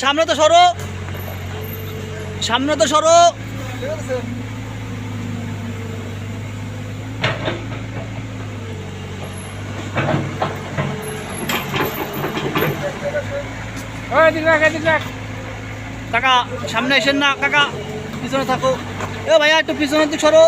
সামনে তো সরো, সামনে তো সরো। কাকা সামনে আসেন না, কাকা পিছনে থাকো। এ ভাইয়া একটু পিছনের দিক সরো।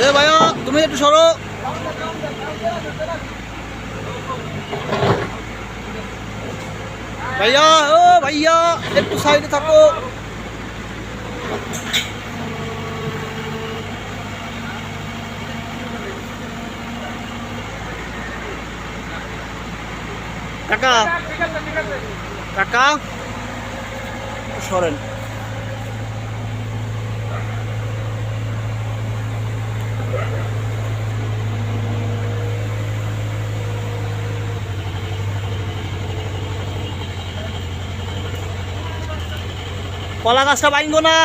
এ ভাইয়া তুমি একটু সরো। ভাইয়া ও ভাইয়া একটু সাইডে থাকো। কাকা কাকা সরেন। কলা গাছটা ভাঙবো না।